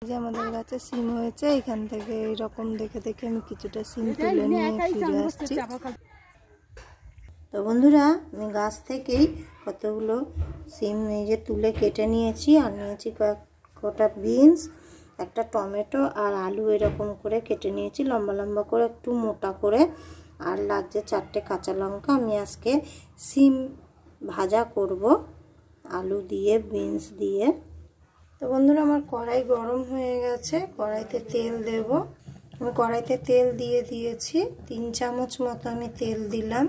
যে আমাদের গাছে সিম হয়েছে, এখান থেকে এইরকম দেখে দেখে আমি কিছুটা সিম তুলে নিয়ে ফিরে আসছি। তো বন্ধুরা, আমি গাছ থেকেই কতগুলো সিম এই যে তুলে কেটে নিয়েছি, আর নিয়েছি কটা বিনস, একটা টমেটো আর আলু এরকম করে কেটে নিয়েছি লম্বা লম্বা করে, একটু মোটা করে, আর লাগছে 4টে কাঁচা লঙ্কা। আমি আজকে সিম ভাজা করব আলু দিয়ে, বিনস দিয়ে। তো বন্ধুরা, আমার কড়াই গরম হয়ে গেছে, কড়াইতে তেল দেব। আমি কড়াইতে তেল দিয়ে দিয়েছি, 3 চামচ মতো আমি তেল দিলাম।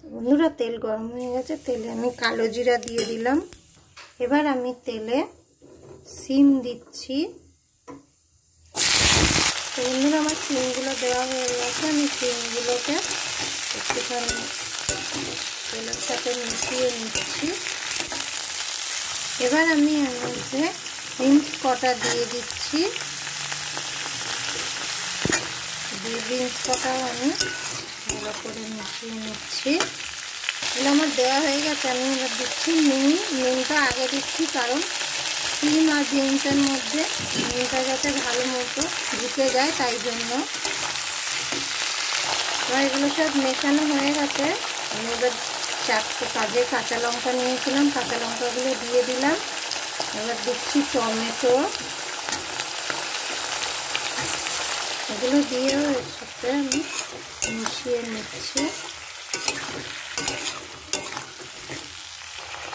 বন্ধুরা, তেল গরম হয়ে গেছে, তেলে আমি কালো জিরা দিয়ে দিলাম। এবার আমি তেলে সিম দিচ্ছি। তো বন্ধুরা, আমার সিমগুলো দেওয়া হয়ে গেছে, আমি সিমগুলোকে একটুখানি তেলের সাথে মিশিয়ে নিচ্ছি। এবার আমি এর মধ্যে বিনস কটা দিয়ে দিচ্ছি, বিনস কটাও আমি ভালো করে মিশিয়ে নিচ্ছি। এগুলো আমার দেওয়া হয়ে গেছে। আমি এবার দিচ্ছি নুনটা আগে দিচ্ছি, কারণ সিম আর বিনসের মধ্যে নুনটা যাতে ভালো মতো ঢুকে যায়, তাই জন্য। আমার এগুলো সব মেশানো হয়ে গেছে। আমি এবার 4টে কাঁচা লঙ্কা নিয়েছিলাম, কাঁচা লঙ্কাগুলো দিয়ে দিলাম। এবার দিচ্ছি টমেটো, এগুলো দিয়েও এর সাথে আমি মিশিয়ে নিচ্ছি।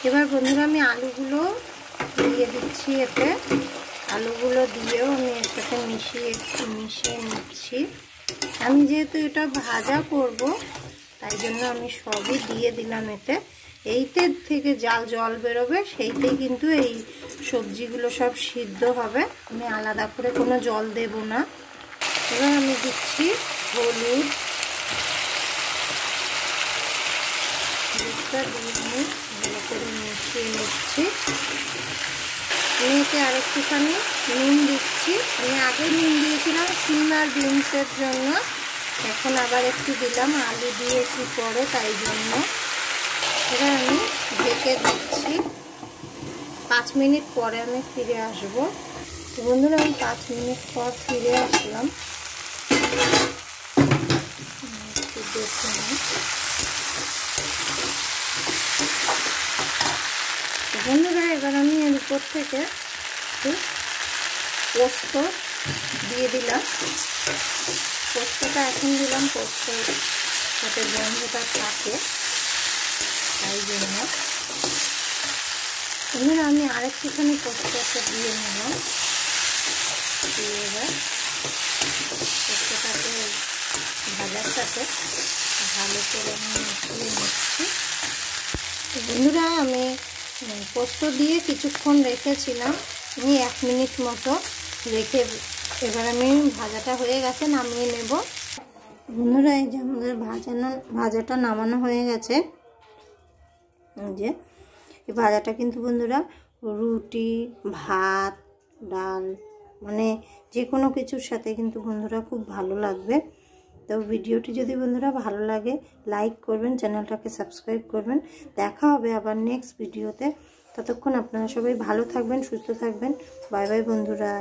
এবার বন্ধুরা, আমি আলুগুলো দিয়ে দিচ্ছি এতে। আলুগুলো দিয়েও আমি এর সাথে মিশিয়ে নিচ্ছি। আমি যেহেতু এটা ভাজা করব, তাই জন্য আমি সবই দিয়ে দিলাম এতে। এইতে থেকে জল বেরোবে, সেইতেই কিন্তু এই সবজিগুলো সব সিদ্ধ হবে। আমি আলাদা করে কোনো জল দেব না। এবার আমি দিচ্ছি হলুদ, হলুদটা দিয়ে আমি ভালো করে মিশিয়ে নিচ্ছি। আমি এতে আরেকটুখানি নুন দিচ্ছি। আমি আগে নুন দিয়েছিলাম সিম আর বিনসের জন্য, এখন আবার একটু দিলাম, আলু দিয়েছি পরে, তাই জন্য। এবার আমি ঢেকে দিচ্ছি। 5 মিনিট পরে আমি ফিরে আসব। তো বন্ধুরা, আমি 5 মিনিট পর ফিরে আসলাম। একটু দেখে নিই। বন্ধুরা, এবার আমি এর উপর থেকে একটু পোস্ত দিয়ে দিলাম। পোস্তটা এখন দিলাম, পোস্ত যাতে গন্ধটা থাকে, তাই জন্য। বন্ধুরা, আমি আরেকটুখানি পোস্তটা দিয়ে নিলাম। দিয়ে এবার পোস্তটাকে ভাজার সাথে ভালো করে আমি মিশিয়ে নিচ্ছি। বন্ধুরা, আমি পোস্ত দিয়ে কিছুক্ষণ রেখেছিলাম, আমি 1 মিনিট মতো রেখে এবার আমি ভাজাটা হয়ে গেছে, নামিয়ে নেব। বন্ধুরা, এই যে আমাদের ভাজাটা নামানো হয়ে গেছে। যে এই ভাজাটা কিন্তু বন্ধুরা রুটি, ভাত, ডাল, মানে যে কোনো কিছুর সাথে কিন্তু বন্ধুরা খুব ভালো লাগবে। তো ভিডিওটি যদি বন্ধুরা ভালো লাগে, লাইক করবেন, চ্যানেলটাকে সাবস্ক্রাইব করবেন। দেখা হবে আবার নেক্সট ভিডিওতে। ততক্ষণ আপনারা সবাই ভালো থাকবেন, সুস্থ থাকবেন। বাই বাই বন্ধুরা।